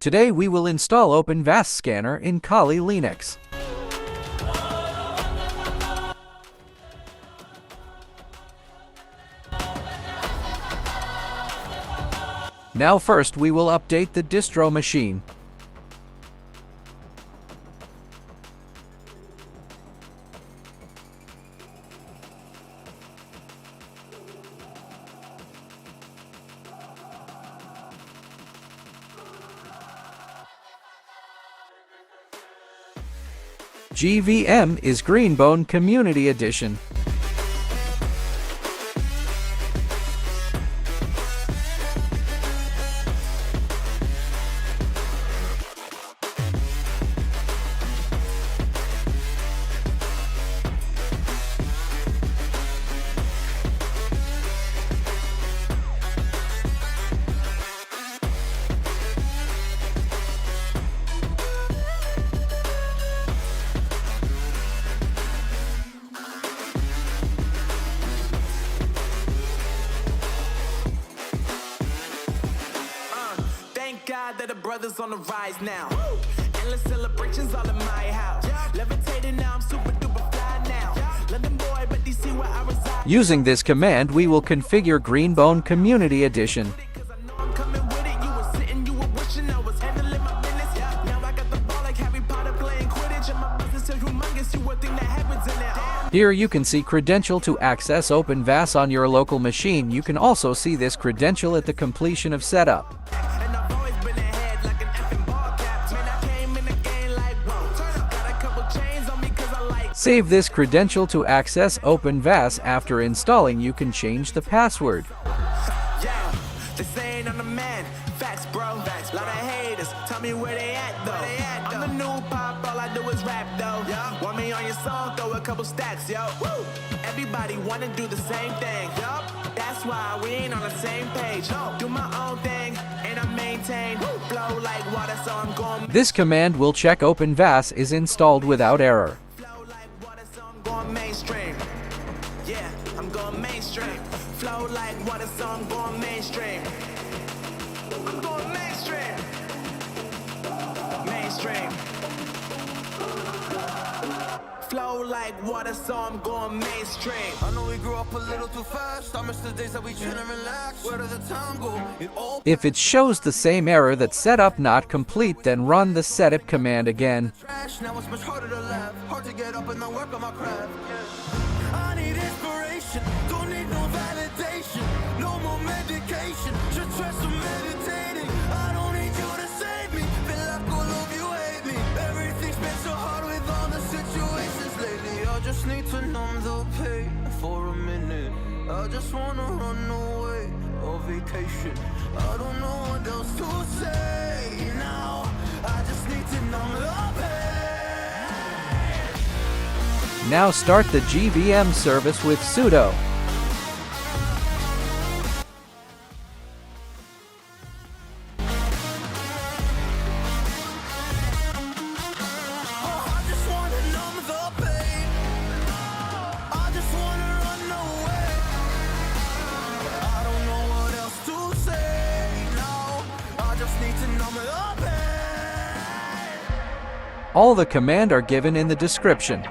Today we will install Openvas Scanner in Kali Linux. Now first we will update the distro machine. GVM is Greenbone Community Edition. God that the brothers on the rise now. Endless celebrations all in my house. Levitating now, I'm super duper fly now. London boy, but DC where I reside. Using this command, we will configure Greenbone Community Edition. Because I know I'm coming with it. You were sitting, you were wishing I was handling my business. Now I got the ball like Harry Potter playing Quidditch. And my business is humongous. You would think that happens in there. Here you can see credential to access Openvas on your local machine. You can also see this credential at the completion of setup. Save this credential to access Openvas. After installing, you can change the password. Yeah, they saying I'm the man. Facts, bro. Lot of haters. Tell me where they at, though. I'm the new pop. All I do is rap, though. Want me on your song? Throw a couple stacks, yo. Woo. Everybody wanna do the same thing. That's why we ain't on the same page. Do my own thing, and I maintain. Flow like water, so I'm going. This command will check Openvas is installed without error. Mainstream. Yeah, I'm going mainstream. Flow like water, so I'm going mainstream. I'm going mainstream. Mainstream. Flow like water, so I'm going mainstream. I know we grew up a little too fast. I miss the days that we chill and relax. Where did the time go? If it shows the same error that setup not complete, then run the setup command again. Now it's much harder to laugh. Hard to get up and not work on my craft. I need inspiration. Don't need no validation. No more medication. Just try some meditating. I don't need you to save me. Feel like all of you hate me. Everything's been so hard with all the situations lately. I just need to numb the pain for a minute. I just wanna run away on vacation. I don't know what else to say now. I just need to numb the pain. Now start the GVM service with sudo. All the command are given in the description.